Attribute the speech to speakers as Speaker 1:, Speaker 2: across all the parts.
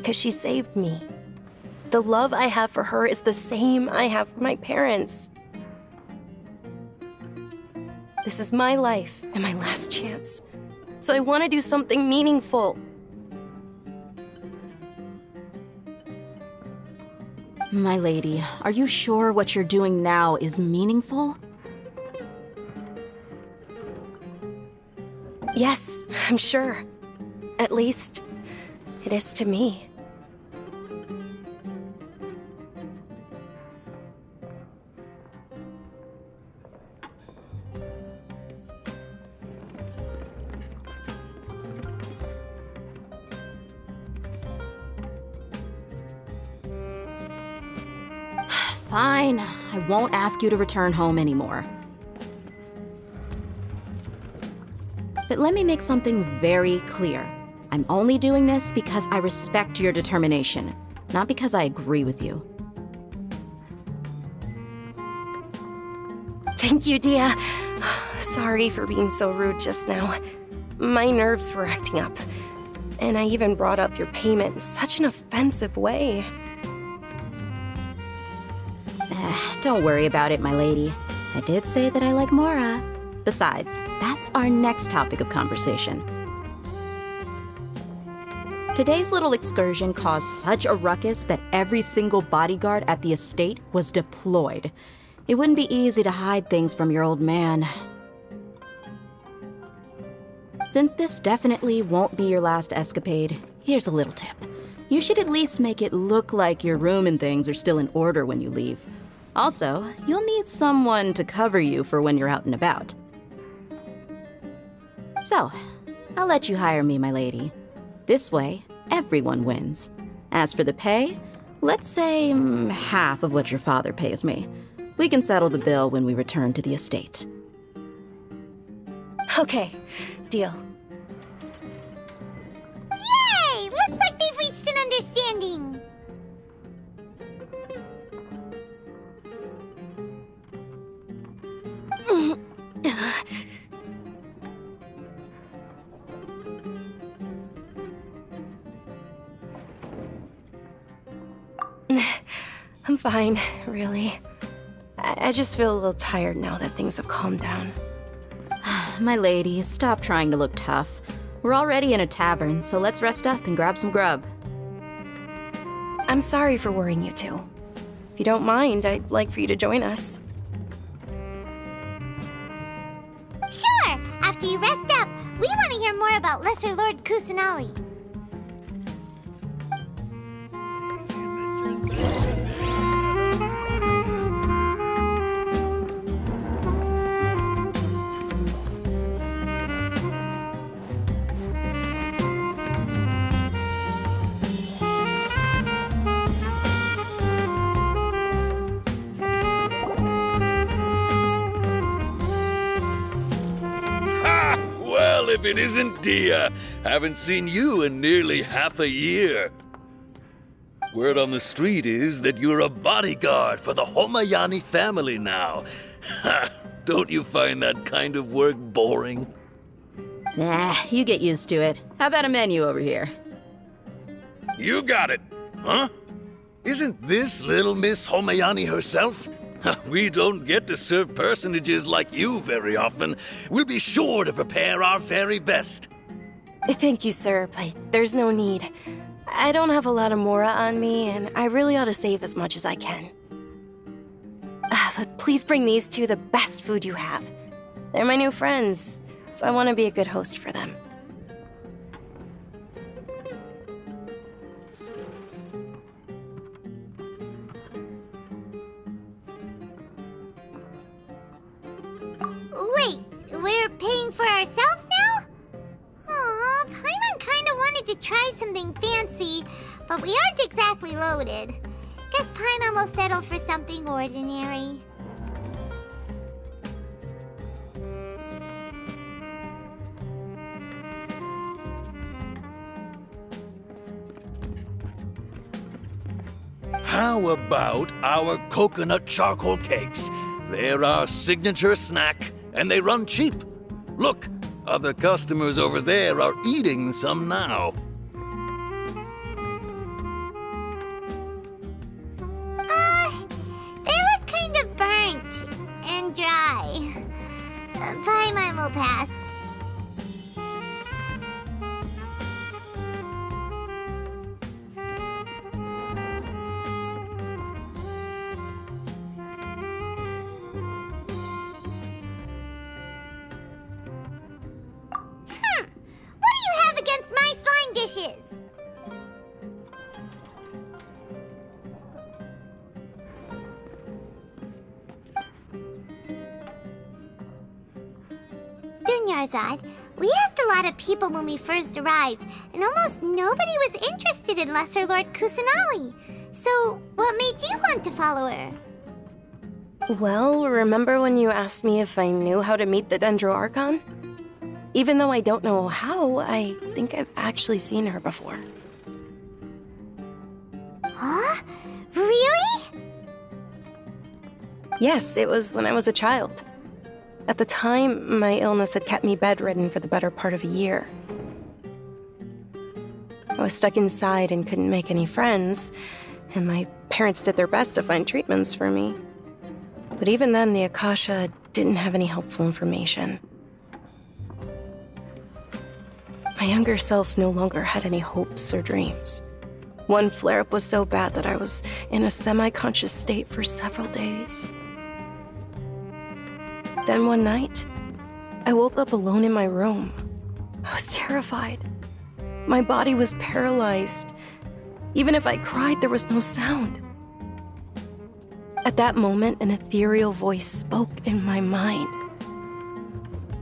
Speaker 1: because she saved me. The love I have for her is the same I have for my parents. This is my life and my last chance, so I want to do something meaningful.
Speaker 2: My lady, are you sure what you're doing now is meaningful?
Speaker 1: Yes, I'm sure. At least, it is to me.
Speaker 2: Fine, I won't ask you to return home anymore. But let me make something very clear. I'm only doing this because I respect your determination, not because I agree with you.
Speaker 1: Thank you, Dehya. Sorry for being so rude just now. My nerves were acting up. And I even brought up your payment in such an offensive way.
Speaker 2: Don't worry about it, my lady. I did say that I like Mora. Besides, that's our next topic of conversation. Today's little excursion caused such a ruckus that every single bodyguard at the estate was deployed. It wouldn't be easy to hide things from your old man. Since this definitely won't be your last escapade, here's a little tip. You should at least make it look like your room and things are still in order when you leave. Also, you'll need someone to cover you for when you're out and about. So, I'll let you hire me, my lady. This way, everyone wins. As for the pay, let's say half of what your father pays me. We can settle the bill when we return to the estate.
Speaker 1: Okay, deal.
Speaker 3: Yay! Looks like they've reached an understanding.
Speaker 1: I'm fine, really. I just feel a little tired now that things have calmed down.
Speaker 2: My lady, stop trying to look tough. We're already in a tavern, so let's rest up and grab some grub.
Speaker 1: I'm sorry for worrying you two. If you don't mind, I'd like for you to join us.
Speaker 3: Sure! After you rest up, we want to hear more about Lesser Lord Kusanalia.
Speaker 4: If it isn't Dehya, haven't seen you in nearly half a year. Word on the street is that you're a bodyguard for the Homayani family now. Don't you find that kind of work boring?
Speaker 2: Nah, you get used to it. How about a menu over here?
Speaker 4: You got it, huh? Isn't this little Miss Homayani herself? We don't get to serve personages like you very often. We'll be sure to prepare our very best.
Speaker 1: Thank you, sir, but there's no need. I don't have a lot of Mora on me, and I really ought to save as much as I can. But please bring these two the best food you have. They're my new friends, so I want to be a good host for them.
Speaker 3: Wait, we're paying for ourselves now? Aw, Paimon kinda wanted to try something fancy, but we aren't exactly loaded. Guess Paimon will settle for something ordinary.
Speaker 4: How about our coconut charcoal cakes? They're our signature snack, and they run cheap. Look, other customers over there are eating some now.
Speaker 3: Paimon will pass. What do you have against my slime dishes? Dunyarzad, we asked a lot of people when we first arrived, and almost nobody was interested in Lesser Lord Kusanalia. So, what made you want to follow her?
Speaker 1: Well, remember when you asked me if I knew how to meet the Dendro Archon? Even though I don't know how, I think I've actually seen her before.
Speaker 3: Huh? Really?
Speaker 1: Yes, it was when I was a child. At the time, my illness had kept me bedridden for the better part of a year. I was stuck inside and couldn't make any friends, and my parents did their best to find treatments for me. But even then, the Akasha didn't have any helpful information. My younger self no longer had any hopes or dreams. One flare-up was so bad that I was in a semi-conscious state for several days. Then one night, I woke up alone in my room. I was terrified. My body was paralyzed. Even if I cried, there was no sound. At that moment, an ethereal voice spoke in my mind.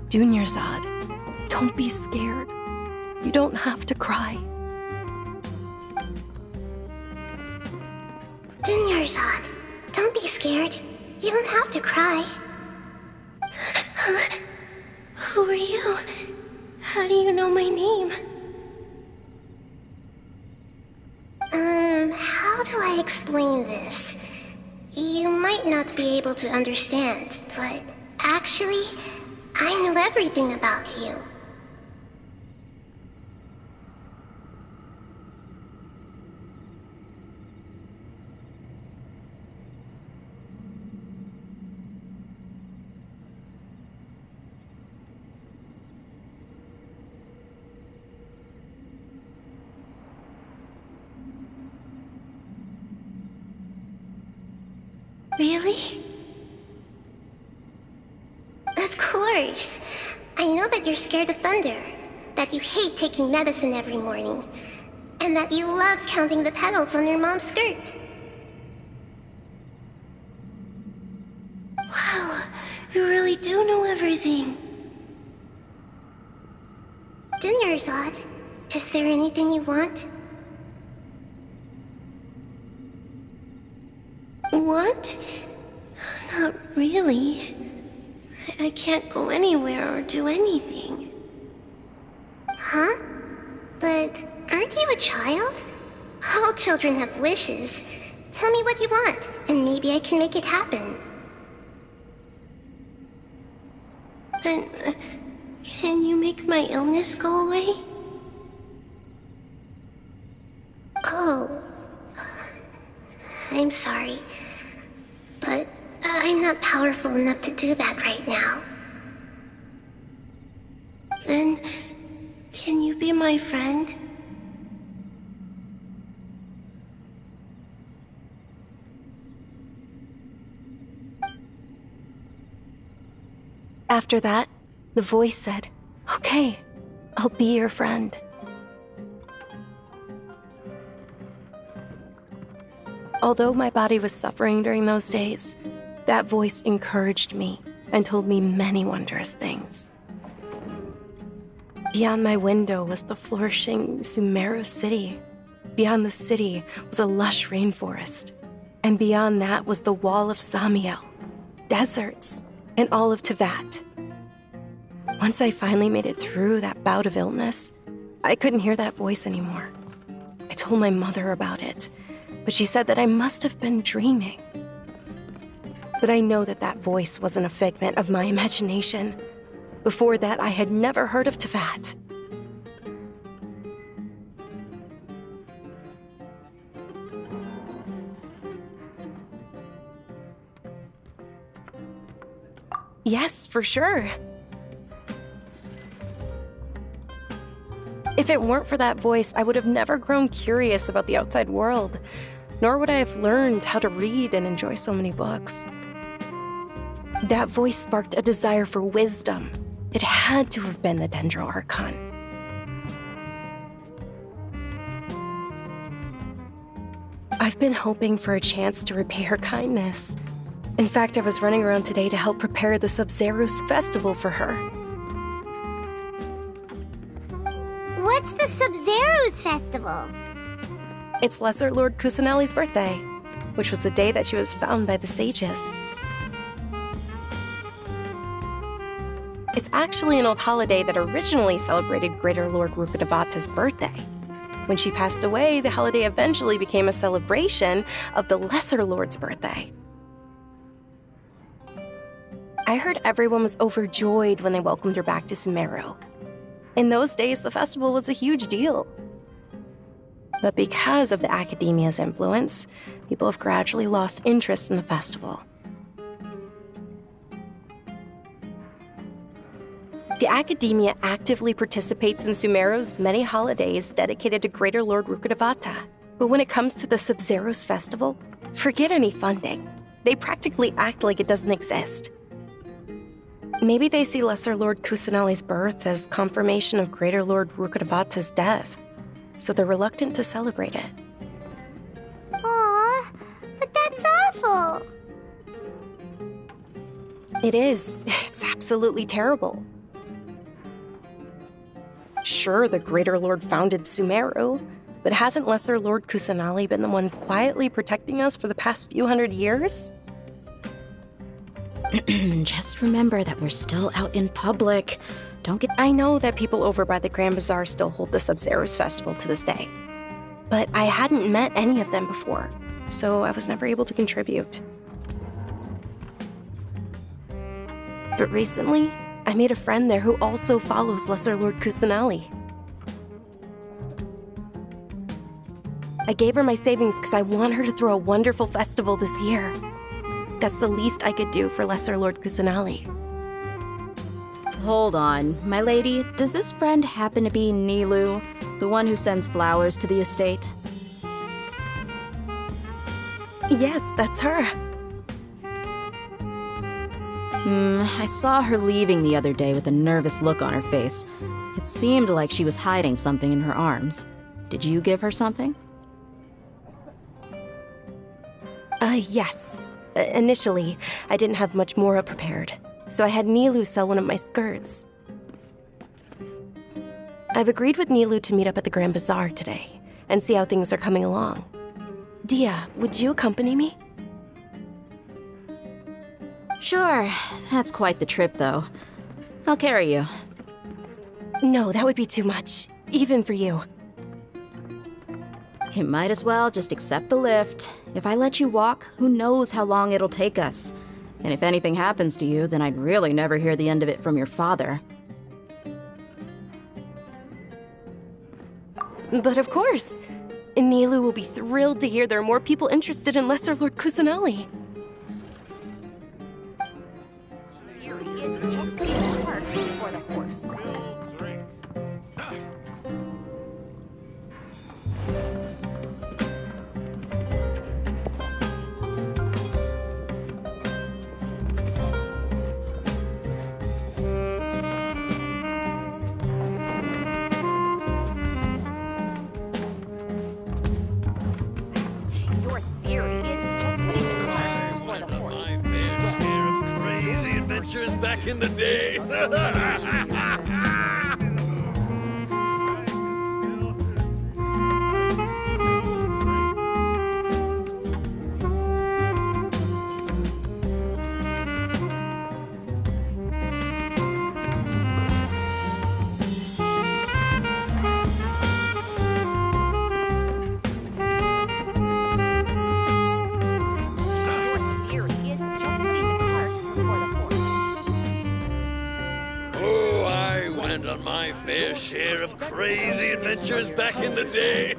Speaker 1: Dunyarzad, don't be scared. You don't have to cry.
Speaker 3: Dunyarzad, don't be scared. You don't have to cry. Who are you? How do you know my name? How do I explain this? You might not be able to understand, but actually, I know everything about you. Really? Of course. I know that you're scared of thunder, that you hate taking medicine every morning, and that you love counting the petals on your mom's skirt. Wow, you really do know everything. Dunyarzad, is there anything you want? What? Not really. I can't go anywhere or do anything. Huh? But aren't you a child? All children have wishes. Tell me what you want, and maybe I can make it happen. But can you make my illness go away? Oh. I'm sorry, but I'm not powerful enough to do that right now. Then, can you be my friend?
Speaker 1: After that, the voice said, "Okay, I'll be your friend." Although my body was suffering during those days, that voice encouraged me and told me many wondrous things. Beyond my window was the flourishing Sumeru city. Beyond the city was a lush rainforest. And beyond that was the wall of Samiel, deserts, and all of Teyvat. Once I finally made it through that bout of illness, I couldn't hear that voice anymore. I told my mother about it, but she said that I must have been dreaming. But I know that that voice wasn't a figment of my imagination. Before that, I had never heard of Teyvat. Yes, for sure. If it weren't for that voice, I would have never grown curious about the outside world, nor would I have learned how to read and enjoy so many books. That voice sparked a desire for wisdom. It had to have been the Dendro Archon. I've been hoping for a chance to repay her kindness. In fact, I was running around today to help prepare the Sub-Zero's festival for her.
Speaker 3: What's the Sub-Zero's festival?
Speaker 1: It's Lesser Lord Kusanali's birthday, which was the day that she was found by the sages. It's actually an old holiday that originally celebrated Greater Lord Rukkhadevata's birthday. When she passed away, the holiday eventually became a celebration of the Lesser Lord's birthday. I heard everyone was overjoyed when they welcomed her back to Sumeru. In those days, the festival was a huge deal. But because of the Academia's influence, people have gradually lost interest in the festival. The Academia actively participates in Sumeru's many holidays dedicated to Greater Lord Rukkhadevata. But when it comes to the Sub-Zero's festival, forget any funding. They practically act like it doesn't exist. Maybe they see Lesser Lord Kusanali's birth as confirmation of Greater Lord Rukkhadevata's death, so they're reluctant to celebrate it.
Speaker 3: Aw, but that's awful.
Speaker 1: It is. It's absolutely terrible. Sure, the Greater Lord founded Sumeru, but hasn't Lesser Lord Kusanali been the one quietly protecting us for the past few hundred years?
Speaker 2: Just remember that we're still out in public. Don't get—
Speaker 1: I know that people over by the Grand Bazaar still hold the Sub-Zero's festival to this day. But I hadn't met any of them before, so I was never able to contribute. But recently, I made a friend there who also follows Lesser Lord Kusanali. I gave her my savings because I want her to throw a wonderful festival this year. That's the least I could do for Lesser Lord Kusanali.
Speaker 2: Hold on, my lady. Does this friend happen to be Nilu, the one who sends flowers to the estate?
Speaker 1: Yes, that's her.
Speaker 2: I saw her leaving the other day with a nervous look on her face. It seemed like she was hiding something in her arms. Did you give her something?
Speaker 1: Yes. Initially, I didn't have much Mora prepared, so I had Nilu sell one of my skirts. I've agreed with Nilu to meet up at the Grand Bazaar today and see how things are coming along. Dehya, would you accompany me?
Speaker 2: Sure. That's quite the trip, though. I'll carry you.
Speaker 1: No, that would be too much, even for you.
Speaker 2: You might as well just accept the lift. If I let you walk, who knows how long it'll take us. And if anything happens to you, then I'd really never hear the end of it from your father.
Speaker 1: But of course. Nilu will be thrilled to hear there are more people interested in Lesser Lord Kusanali.
Speaker 4: Back in the day. On my fair share of crazy adventures back in the day.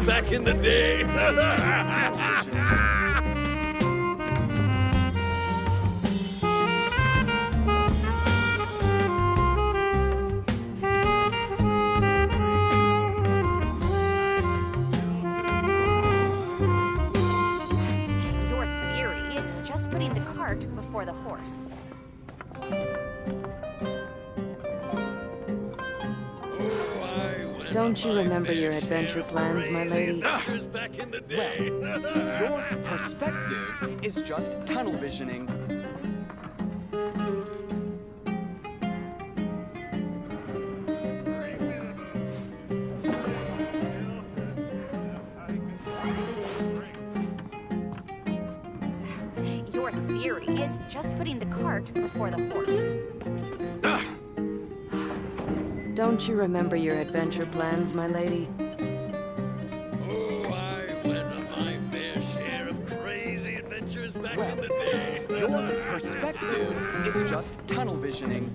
Speaker 4: Back in the day.
Speaker 1: Your theory is just putting the cart before the horse.
Speaker 5: Don't you remember your adventure plans, my lady?
Speaker 4: Back in the day.
Speaker 6: Well, your perspective is just tunnel visioning.
Speaker 1: Your theory is just putting the cart before the horse.
Speaker 5: Don't you remember your adventure plans, my lady?
Speaker 4: Oh, I went on my fair share of crazy adventures back in the day.
Speaker 6: Your perspective is just tunnel visioning.